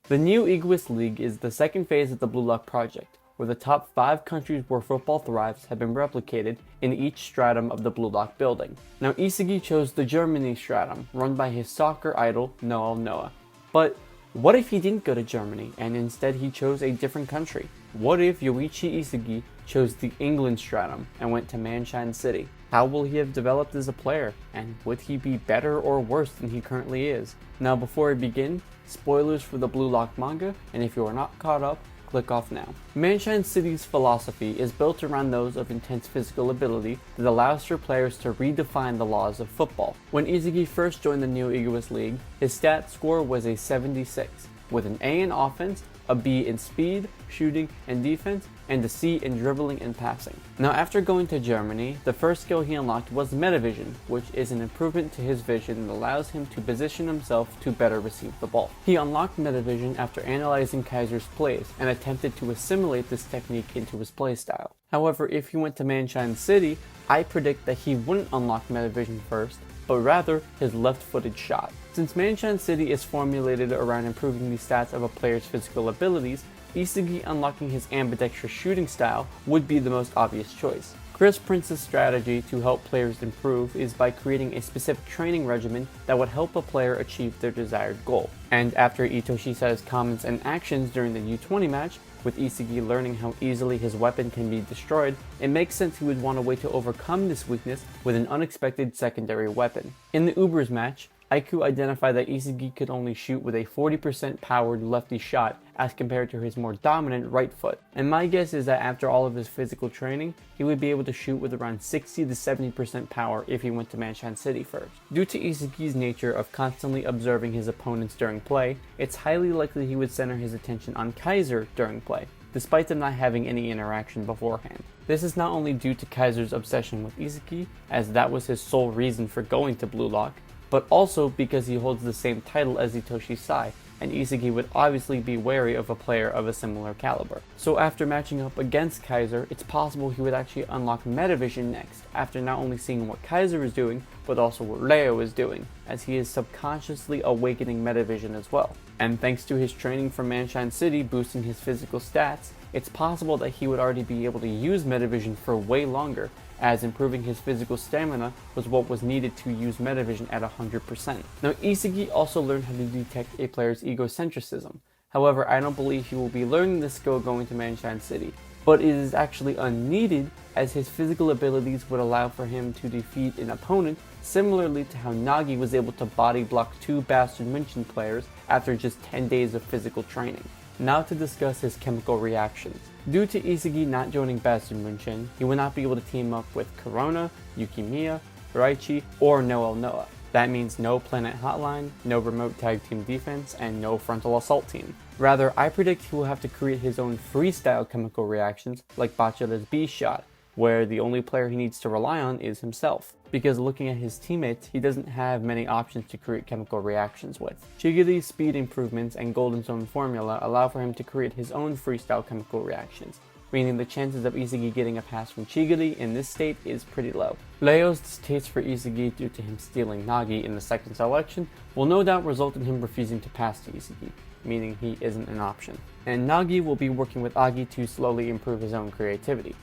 The Neo Egoist League is the second phase of the Blue Lock project, where the top 5 countries where football thrives have been replicated in each stratum of the Blue Lock building. Now Isagi chose the Germany stratum, run by his soccer idol Noel Noa. But what if he didn't go to Germany and instead he chose a different country? What if Yoichi Isagi chose the England stratum and went to Manshine City? How will he have developed as a player, and would he be better or worse than he currently is? Now before I begin, spoilers for the Blue Lock manga, and if you are not caught up, click off now. Manshine City's philosophy is built around those of intense physical ability that allows for players to redefine the laws of football. When Isagi first joined the Neo Egoist League, his stat score was a 76, with an A in offense, a B in speed, shooting, and defense, and a C in dribbling and passing. Now after going to Germany, the first skill he unlocked was Metavision, which is an improvement to his vision that allows him to position himself to better receive the ball. He unlocked Metavision after analyzing Kaiser's plays and attempted to assimilate this technique into his playstyle. However, if he went to Manshine City, I predict that he wouldn't unlock Metavision first, but rather his left-footed shot. Since Manshine City is formulated around improving the stats of a player's physical abilities, Isagi unlocking his ambidextrous shooting style would be the most obvious choice. Chris Prince's strategy to help players improve is by creating a specific training regimen that would help a player achieve their desired goal. And after Ito Shisa's comments and actions during the U20 match, with Isagi learning how easily his weapon can be destroyed, it makes sense he would want a way to overcome this weakness with an unexpected secondary weapon. In the Ubers match, Aiku identified that Isagi could only shoot with a 40% powered lefty shot as compared to his more dominant right foot, and my guess is that after all of his physical training, he would be able to shoot with around 60 to 70% power if he went to Manshine City first. Due to Isagi's nature of constantly observing his opponents during play, it's highly likely he would center his attention on Kaiser during play, despite them not having any interaction beforehand. This is not only due to Kaiser's obsession with Isagi, as that was his sole reason for going to Blue Lock, but also because he holds the same title as Ito Shisai, and Isagi would obviously be wary of a player of a similar caliber. So after matching up against Kaiser, it's possible he would actually unlock Metavision next, after not only seeing what Kaiser is doing, but also what Leo is doing, as he is subconsciously awakening Metavision as well. And thanks to his training from Manshine City boosting his physical stats, it's possible that he would already be able to use Metavision for way longer, as improving his physical stamina was what was needed to use Metavision at 100%. Now Isagi also learned how to detect a player's egocentrism. However, I don't believe he will be learning this skill going to Manshine City, but it is actually unneeded as his physical abilities would allow for him to defeat an opponent, similarly to how Nagi was able to body block 2 Bastard München players after just 10 days of physical training. Now to discuss his chemical reactions. Due to Isagi not joining Bastard München, he would not be able to team up with Corona, Yukimiya, Raichi, or Noel Noa. That means no Planet Hotline, no remote tag team defense, and no frontal assault team. Rather, I predict he will have to create his own freestyle chemical reactions like Bachela's B shot, where the only player he needs to rely on is himself, because looking at his teammates, he doesn't have many options to create chemical reactions with. Chigiri's speed improvements and Golden Zone formula allow for him to create his own freestyle chemical reactions, meaning the chances of Isagi getting a pass from Chigiri in this state is pretty low. Leo's distaste for Isagi due to him stealing Nagi in the second selection will no doubt result in him refusing to pass to Isagi, meaning he isn't an option. And Nagi will be working with Agi to slowly improve his own creativity.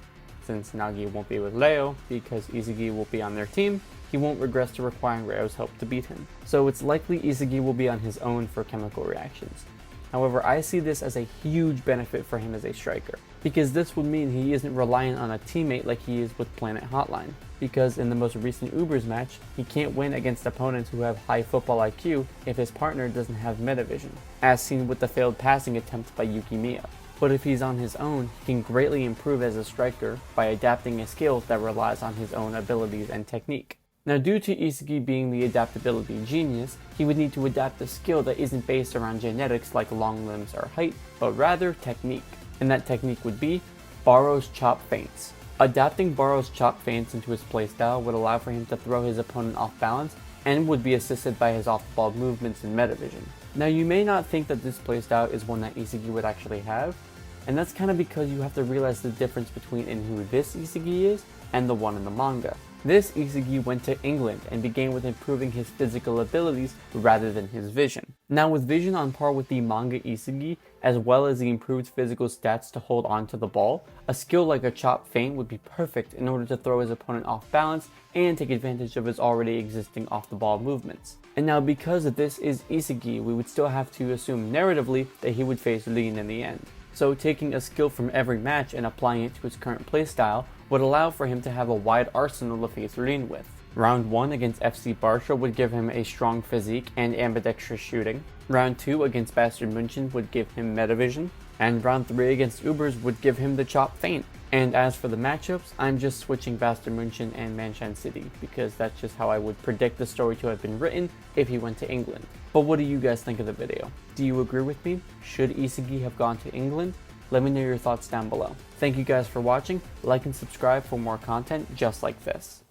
Since Nagi won't be with Leo, because Isagi will be on their team, he won't regress to requiring Leo's help to beat him. So it's likely Isagi will be on his own for chemical reactions. However, I see this as a huge benefit for him as a striker, because this would mean he isn't reliant on a teammate like he is with Planet Hotline, because in the most recent Ubers match, he can't win against opponents who have high football IQ if his partner doesn't have Metavision, as seen with the failed passing attempt by Yukimiya. But if he's on his own, he can greatly improve as a striker by adapting a skill that relies on his own abilities and technique. Now due to Isagi being the adaptability genius, he would need to adapt a skill that isn't based around genetics like long limbs or height, but rather technique. And that technique would be Barrow's chop feints. Adapting Barrow's chop feints into his playstyle would allow for him to throw his opponent off balance and would be assisted by his off-the-ball movements and Metavision. Now you may not think that this playstyle is one that Isagi would actually have, and that's kind of because you have to realize the difference between in who this Isagi is and the one in the manga. This Isagi went to England and began with improving his physical abilities rather than his vision. Now with vision on par with the manga Isagi, as well as the improved physical stats to hold on to the ball, a skill like a chop feint would be perfect in order to throw his opponent off balance and take advantage of his already existing off the ball movements. And now because this is Isagi, we would still have to assume narratively that he would face Lin in the end. So taking a skill from every match and applying it to his current playstyle would allow for him to have a wide arsenal to face Lin with. Round 1 against FC Barca would give him a strong physique and ambidextrous shooting. Round 2 against Bayern München would give him metavision. And round 3 against Ubers would give him the chop feint. And as for the matchups, I'm just switching Bayern München and Manshine City because that's just how I would predict the story to have been written if he went to England. But what do you guys think of the video? Do you agree with me? Should Isagi have gone to England? Let me know your thoughts down below. Thank you guys for watching. Like and subscribe for more content just like this.